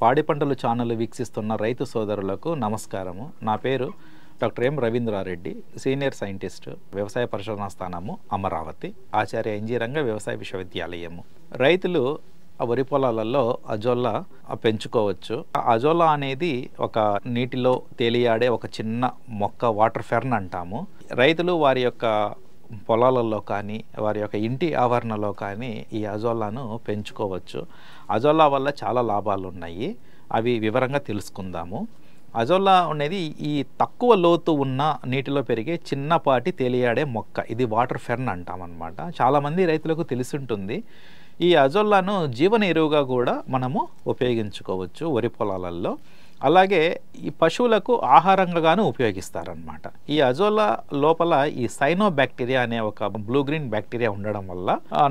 పాడి పంటలు ఛానల్ వీక్షిస్తున్న రైతు సోదరులకు నమస్కారము. నా పేరు doctor M Ravindra Reddy, senior scientist, వ్యవసాయ పరిశోధనా స్థానము అమరావతి, ఆచార్య ఇంజనీరింగ్ వ్యవసాయ విశ్వవిద్యాలయము. రైతులు వరి పొలాలలో అజోలా పెంచుకోవచ్చు. అజోలా అనేది ఒక నీటిలో తేలియాడే ఒక చిన్న మొక్క, వాటర్ ఫెర్న్ అంటాము. రైతులు వారి యొక్క పొలాలలో కానీ వారి యొక్క ఇంటి ఆవరణలో కానీ ఈ అజోలాను పెంచుకోవచ్చు. అజోలా వల్ల చాలా లాభాలు ఉన్నాయి, అవి వివరంగా తెలుసుకుందాము. అజోలా అనేది ఈ తక్కువ లోతు ఉన్న నీటిలో పెరిగే చిన్నపాటి తేలియాడే మొక్క. ఇది వాటర్ ఫెర్న్ అంటామన్నమాట. చాలామంది రైతులకు తెలిసి ఉంటుంది. ఈ అజోలాను జీవన ఎరువుగా కూడా మనము ఉపయోగించుకోవచ్చు వరి పొలాలలో. అలాగే ఈ పశువులకు ఆహారంగాను ఉపయోగిస్తారనమాట. ఈ అజోలా లోపల ఈ సైనోబాక్టీరియా అనే ఒక బ్లూ గ్రీన్ బ్యాక్టీరియా ఉండడం వల్ల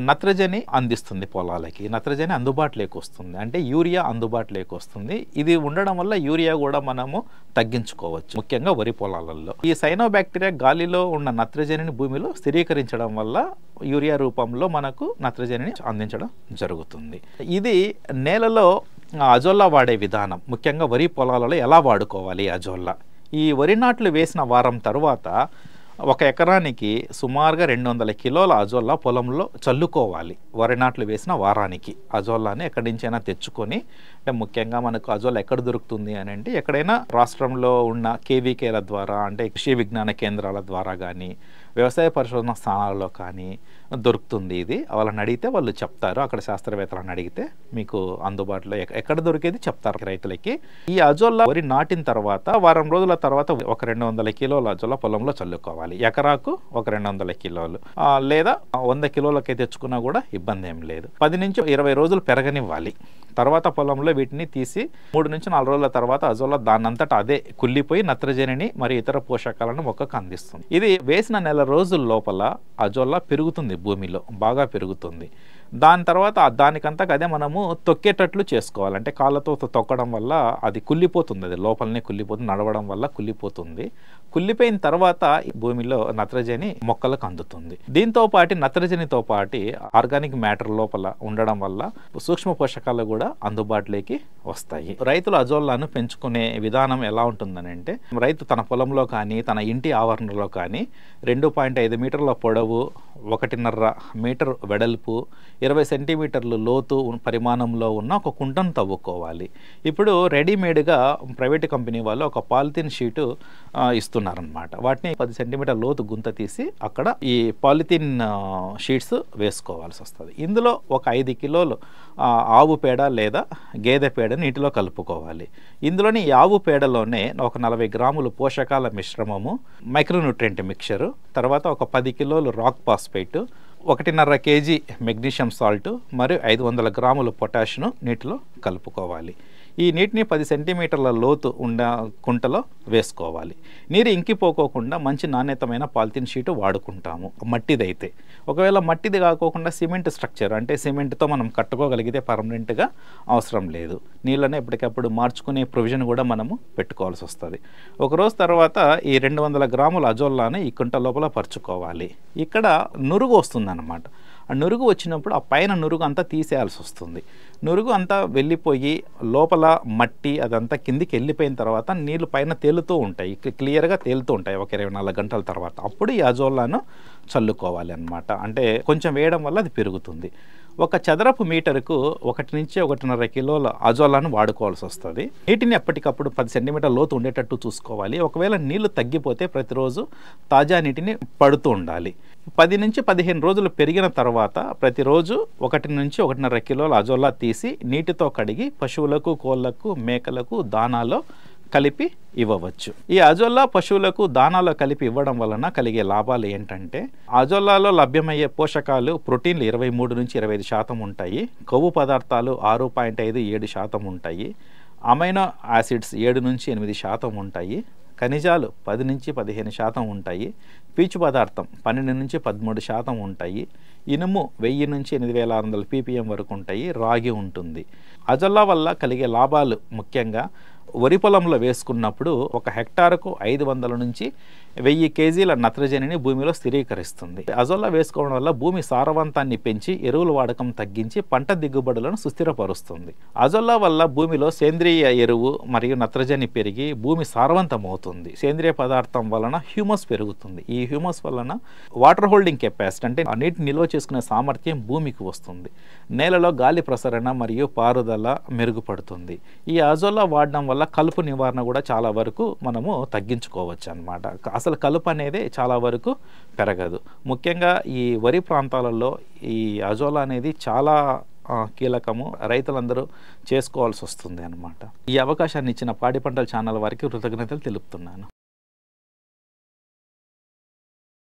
నత్రజని అందిస్తుంది పొలాలకి. నత్రజని అందుబాటులోకి వస్తుంది, అంటే యూరియా అందుబాటులోకి వస్తుంది. ఇది ఉండడం వల్ల యూరియా కూడా మనము తగ్గించుకోవచ్చు, ముఖ్యంగా వరి పొలాలలో. ఈ సైనోబాక్టీరియా గాలిలో ఉన్న నత్రజనిని భూమిలో స్థిరీకరించడం వల్ల యూరియా రూపంలో మనకు నత్రజనిని అందించడం జరుగుతుంది. ఇది నేలలో అజోలా వాడే విధానం, ముఖ్యంగా వరి పొలాలలో ఎలా వాడుకోవాలి అజోలా. ఈ వరి నాట్లు వేసిన వారం తర్వాత 1 ఎకరానికి సుమారుగా 200 కిలోల అజోలా పొలంలో చల్లుకోవాలి. వరి నాట్లు వేసిన వారానికి అజోలాని ఎక్కడి నుంచైనా తెచ్చుకొని, అంటే ముఖ్యంగా మనకు అజోలా ఎక్కడ దొరుకుతుంది అని అంటే ఎక్కడైనా రాష్ట్రంలో ఉన్న కేవీకేల ద్వారా, అంటే కృషి విజ్ఞాన కేంద్రాల ద్వారా కానీ, వ్యవసాయ పరిశోధన స్థానాల్లో కానీ దొరుకుతుంది. ఇది వాళ్ళని అడిగితే వాళ్ళు చెప్తారు. అక్కడ శాస్త్రవేత్తలను అడిగితే మీకు అందుబాటులో ఎక్కడ దొరికేది చెప్తారు రైతులకి. ఈ అజోలా వరి నాటిన తర్వాత వారం రోజుల తర్వాత 200 కిలోల అజోలా పొలంలో చల్లుకోవాలి. ఎకరాకు 200 కిలోలు, లేదా 100 కిలోలకి తెచ్చుకున్నా కూడా ఇబ్బంది ఏం లేదు. 10 నుంచి 20 రోజులు పెరగనివ్వాలి. తర్వాత పొలంలో వీటిని తీసి 3 నుంచి 4 రోజుల తర్వాత అజోలా దానంతటా అదే కుళ్ళిపోయి నత్రజనిని మరియు ఇతర పోషకాలను మొక్కకు అందిస్తుంది. ఇది వేసిన నెల రోజుల లోపల అజోలా పెరుగుతుంది, భూమిలో బాగా పెరుగుతుంది. దాని తర్వాత దానికంతా అదే మనము తొక్కేటట్లు చేసుకోవాలి. అంటే కాళ్ళతో తొక్కడం వల్ల అది కుళ్ళిపోతుంది, అది లోపలనే కుళ్ళిపోతుంది, నడవడం వల్ల కుళ్ళిపోతుంది. కుళ్ళిపోయిన తర్వాత భూమిలో నత్రజని మొక్కలకు అందుతుంది. దీంతో పాటు నత్రజనితో పాటు ఆర్గానిక్ మ్యాటర్ లోపల ఉండడం వల్ల సూక్ష్మ పోషకాలు కూడా అందుబాటులోకి వస్తాయి. రైతులు అజోలాను పెంచుకునే విధానం ఎలా ఉంటుందని అంటే, రైతు తన పొలంలో కానీ తన ఇంటి ఆవరణలో కానీ 2.5 మీటర్ల పొడవు, 1.5 మీటర్ వెడల్పు, 20 సెంటీమీటర్లు లోతు పరిమాణంలో ఉన్న ఒక కుంటను తవ్వుకోవాలి. ఇప్పుడు రెడీమేడ్గా ప్రైవేట్ కంపెనీ వాళ్ళు ఒక పాలిథిన్ షీటు ఇస్తున్నారనమాట. వాటిని 10 సెంటీమీటర్ లోతు గుంత తీసి అక్కడ ఈ పాలిథిన్ షీట్స్ వేసుకోవాల్సి వస్తుంది. ఇందులో ఒక 5 కిలోలు ఆవు పేడ లేదా గేదె పేడ నీటిలో కలుపుకోవాలి. ఇందులోని ఆవు పేడలోనే ఒక 40 గ్రాములు పోషకాల మిశ్రమము, మైక్రోన్యూట్రియంట్ మిక్చరు, తర్వాత ఒక 10 కిలోలు rock phosphate, 1.5 KG magnesium salt మరియు 500 గ్రాములు పొటాషియం నీటిలో కలుపుకోవాలి. ఈ నీటిని 10 సెంటీమీటర్ల లోతు ఉన్న కుంటలో వేసుకోవాలి. నీరు ఇంకిపోకోకుండా మంచి నాణ్యతమైన పాలిథిన్ షీటు వాడుకుంటాము మట్టిదైతే. ఒకవేళ మట్టిది కాకోకుండా సిమెంట్ స్ట్రక్చర్, అంటే సిమెంట్తో మనం కట్టుకోగలిగితే పర్మనెంట్గా అవసరం లేదు. నీళ్ళని ఎప్పటికప్పుడు మార్చుకునే ప్రొవిజన్ కూడా మనము పెట్టుకోవాల్సి వస్తుంది. ఒకరోజు తర్వాత ఈ 200 గ్రాముల అజోలాని ఈ కుంట లోపల పరుచుకోవాలి. ఇక్కడ నురుగు వస్తుందన్నమాట. ఆ నురుగు వచ్చినప్పుడు ఆ పైన నురుగు అంతా తీసేయాల్సి వస్తుంది. నురుగు అంతా వెళ్ళిపోయి లోపల మట్టి అదంతా కిందికి వెళ్ళిపోయిన తర్వాత నీళ్ళు పైన తేలుతూ ఉంటాయి, క్లియర్గా తేలుతూ ఉంటాయి 24 గంటల తర్వాత. అప్పుడు ఈ అజోలాను చల్లుకోవాలి అన్నమాట. అంటే కొంచెం వేయడం వల్ల అది పెరుగుతుంది. 1 చదరపు మీటరుకు 1 నుంచి 1.5 కిలోల అజోలాను వాడుకోవాల్సి వస్తుంది. నీటిని ఎప్పటికప్పుడు 10 సెంటీమీటర్ లోతు ఉండేటట్టు చూసుకోవాలి. ఒకవేళ నీళ్లు తగ్గిపోతే ప్రతిరోజు తాజా నీటిని పడుతూ ఉండాలి. 10 నుంచి 15 రోజులు పెరిగిన తర్వాత ప్రతిరోజు 1 నుంచి 1.5 కిలోల అజోలా తీసి నీటితో కడిగి పశువులకు, కోళ్లకు, మేకలకు దానాలో కలిపి ఇవ్వవచ్చు. ఈ అజోలా పశువులకు దానాలో కలిపి ఇవ్వడం వలన కలిగే లాభాలు ఏంటంటే, అజోలాలో లభ్యమయ్యే పోషకాలు ప్రోటీన్లు 23 నుంచి 25% ఉంటాయి, కొవ్వు పదార్థాలు 6.57% ఉంటాయి, అమైనో యాసిడ్స్ 7 నుంచి 8% ఉంటాయి, ఖనిజాలు 10 నుంచి 15% ఉంటాయి, పీచు పదార్థం 12 నుంచి 13% ఉంటాయి, ఇనుము 1000 నుంచి 8600 ppm వరకు ఉంటాయి, రాగి ఉంటుంది. అజోలా వల్ల కలిగే లాభాలు ముఖ్యంగా వరి పొలంలో వేసుకున్నప్పుడు ఒక హెక్టారుకు 500 నుంచి 1000 కేజీల నత్రజనిని భూమిలో స్థిరీకరిస్తుంది. అజొల్లా వేసుకోవడం వల్ల భూమి సారవంతాన్ని పెంచి ఎరువుల వాడకం తగ్గించి పంట దిగుబడులను సుస్థిరపరుస్తుంది. అజొల్లా వల్ల భూమిలో సేంద్రియ ఎరువు మరియు నత్రజని పెరిగి భూమి సారవంతమవుతుంది. సేంద్రియ పదార్థం వలన హ్యూమస్ పెరుగుతుంది. ఈ హ్యూమస్ వలన వాటర్ హోల్డింగ్ కెపాసిటీ అంటే ఆ నీటిని నిల్వ చేసుకునే సామర్థ్యం భూమికి వస్తుంది. నేలలో గాలి ప్రసరణ మరియు పారుదల మెరుగుపడుతుంది. ఈ అజొల్లా వాడడం వల్ల కలుపు నివారణ కూడా చాలా వరకు మనము తగ్గించుకోవచ్చు అన్నమాట. అసలు కలుపు అనేది చాలా వరకు పెరగదు. ముఖ్యంగా ఈ వరి ప్రాంతాలలో ఈ అజొల్లా అనేది చాలా కీలకము. రైతులందరూ చేసుకోవాల్సి వస్తుంది అన్నమాట. ఈ అవకాశాన్ని ఇచ్చిన పాడి పంటల ఛానల్ వారికి కృతజ్ఞతలు తెలుపుతున్నాను.